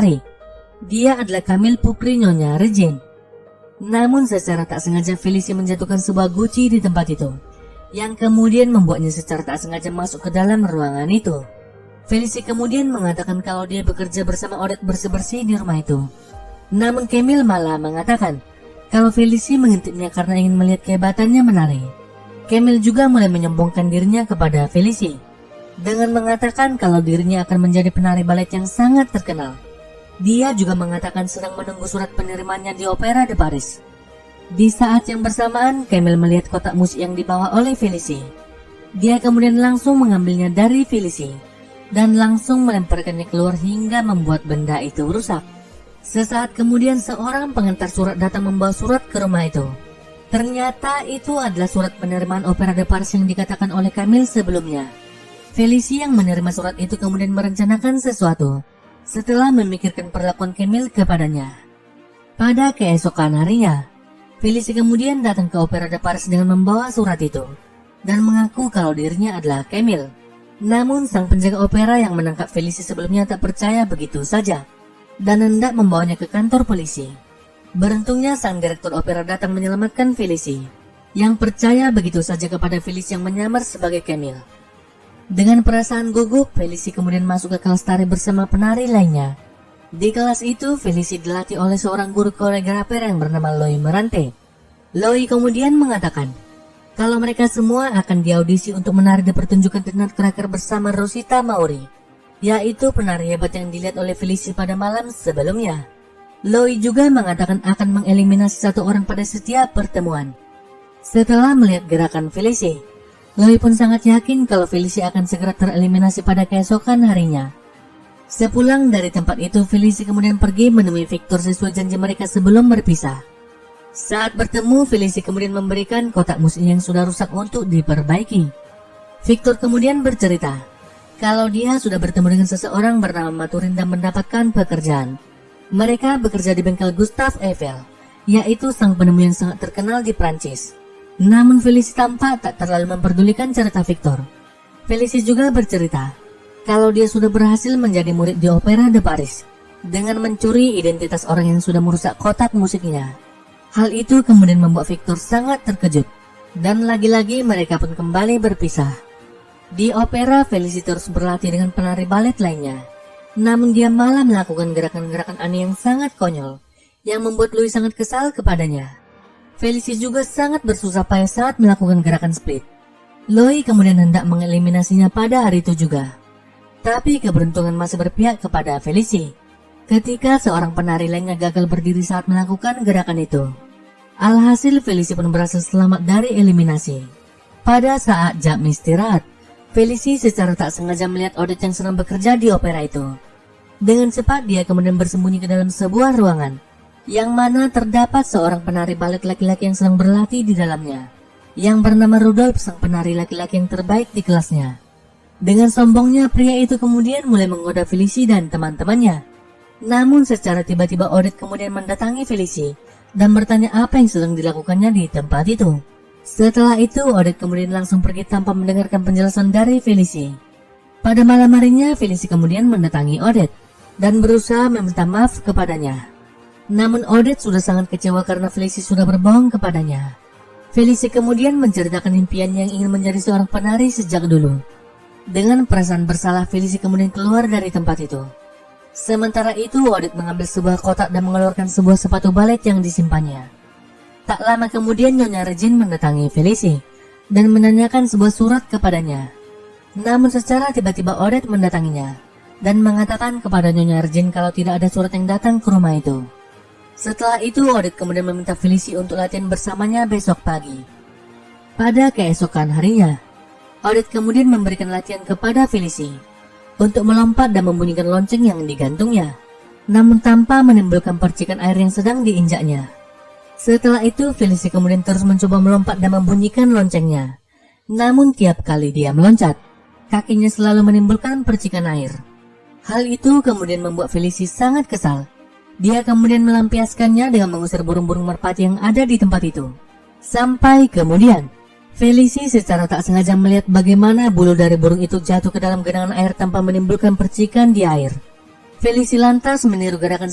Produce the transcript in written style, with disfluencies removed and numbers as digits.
penari. Dia adalah Camille putri Nyonya Regine. Namun secara tak sengaja Felicie menjatuhkan sebuah guci di tempat itu, yang kemudian membuatnya secara tak sengaja masuk ke dalam ruangan itu. Felicie kemudian mengatakan kalau dia bekerja bersama Odette bersih-bersih di rumah itu. Namun Camille malah mengatakan kalau Felicie mengintipnya karena ingin melihat kehebatannya menari. Camille juga mulai menyombongkan dirinya kepada Felicie dengan mengatakan kalau dirinya akan menjadi penari balet yang sangat terkenal. Dia juga mengatakan sedang menunggu surat penerimaannya di Opera de Paris. Di saat yang bersamaan, Camille melihat kotak musik yang dibawa oleh Felicie. Dia kemudian langsung mengambilnya dari Felicie dan langsung melemparkannya keluar hingga membuat benda itu rusak. Sesaat kemudian seorang pengantar surat datang membawa surat ke rumah itu. Ternyata itu adalah surat penerimaan Opera de Paris yang dikatakan oleh Camille sebelumnya. Felicie yang menerima surat itu kemudian merencanakan sesuatu setelah memikirkan perlakuan Camille kepadanya. Pada keesokan harinya, Felicie kemudian datang ke Opera de Paris dengan membawa surat itu dan mengaku kalau dirinya adalah Camille. Namun sang penjaga opera yang menangkap Felicie sebelumnya tak percaya begitu saja dan hendak membawanya ke kantor polisi. Beruntungnya sang direktur opera datang menyelamatkan Felicie, yang percaya begitu saja kepada Felicie yang menyamar sebagai Camille. Dengan perasaan gugup, Felicie kemudian masuk ke kelas tari bersama penari lainnya. Di kelas itu, Felicie dilatih oleh seorang guru koreografer yang bernama Louis Merante. Louis kemudian mengatakan kalau mereka semua akan diaudisi untuk menari di pertunjukan The Nutcracker bersama Rosita Mauri, yaitu penari hebat yang dilihat oleh Felicie pada malam sebelumnya. Louis juga mengatakan akan mengeliminasi satu orang pada setiap pertemuan. Setelah melihat gerakan Felicie, Louis pun sangat yakin kalau Felicie akan segera tereliminasi pada keesokan harinya. Sepulang dari tempat itu, Felicie kemudian pergi menemui Victor sesuai janji mereka sebelum berpisah. Saat bertemu, Felicie kemudian memberikan kotak musik yang sudah rusak untuk diperbaiki. Victor kemudian bercerita kalau dia sudah bertemu dengan seseorang bernama Maturin dan mendapatkan pekerjaan. Mereka bekerja di bengkel Gustave Eiffel, yaitu sang penemu yang sangat terkenal di Prancis. Namun Felicie tampak tak terlalu memperdulikan cerita Victor. Felicie juga bercerita kalau dia sudah berhasil menjadi murid di Opera de Paris dengan mencuri identitas orang yang sudah merusak kotak musiknya. Hal itu kemudian membuat Victor sangat terkejut dan lagi-lagi mereka pun kembali berpisah. Di opera, Felicie terus berlatih dengan penari balet lainnya. Namun dia malah melakukan gerakan-gerakan aneh yang sangat konyol yang membuat Louis sangat kesal kepadanya. Felicie juga sangat bersusah payah saat melakukan gerakan split. Louis kemudian hendak mengeliminasinya pada hari itu juga. Tapi keberuntungan masih berpihak kepada Felicie ketika seorang penari lainnya gagal berdiri saat melakukan gerakan itu. Alhasil Felicie pun berhasil selamat dari eliminasi. Pada saat jam istirahat, Felicie secara tak sengaja melihat Odette yang sedang bekerja di opera itu. Dengan cepat dia kemudian bersembunyi ke dalam sebuah ruangan yang mana terdapat seorang penari balet laki-laki yang sedang berlatih di dalamnya, yang bernama Rudolph, sang penari laki-laki yang terbaik di kelasnya. Dengan sombongnya, pria itu kemudian mulai menggoda Felicie dan teman-temannya. Namun secara tiba-tiba Odette kemudian mendatangi Felicie dan bertanya apa yang sedang dilakukannya di tempat itu. Setelah itu Odette kemudian langsung pergi tanpa mendengarkan penjelasan dari Felicie. Pada malam harinya, Felicie kemudian mendatangi Odette dan berusaha meminta maaf kepadanya. Namun Odette sudah sangat kecewa karena Felicie sudah berbohong kepadanya. Felicie kemudian menceritakan impiannya yang ingin menjadi seorang penari sejak dulu. Dengan perasaan bersalah, Felicie kemudian keluar dari tempat itu. Sementara itu, Odette mengambil sebuah kotak dan mengeluarkan sebuah sepatu balet yang disimpannya. Tak lama kemudian Nyonya Regine mendatangi Felicie dan menanyakan sebuah surat kepadanya. Namun secara tiba-tiba Odette mendatanginya dan mengatakan kepada Nyonya Regine kalau tidak ada surat yang datang ke rumah itu. Setelah itu Odette kemudian meminta Felicie untuk latihan bersamanya besok pagi. Pada keesokan harinya, Odette kemudian memberikan latihan kepada Felicie untuk melompat dan membunyikan lonceng yang digantungnya, namun tanpa menimbulkan percikan air yang sedang diinjaknya. Setelah itu Felicie kemudian terus mencoba melompat dan membunyikan loncengnya. Namun tiap kali dia meloncat, kakinya selalu menimbulkan percikan air. Hal itu kemudian membuat Felicie sangat kesal. Dia kemudian melampiaskannya dengan mengusir burung-burung merpati yang ada di tempat itu. Sampai kemudian Felicie secara tak sengaja melihat bagaimana bulu dari burung itu jatuh ke dalam genangan air tanpa menimbulkan percikan di air. Felicia lantas meniru gerakan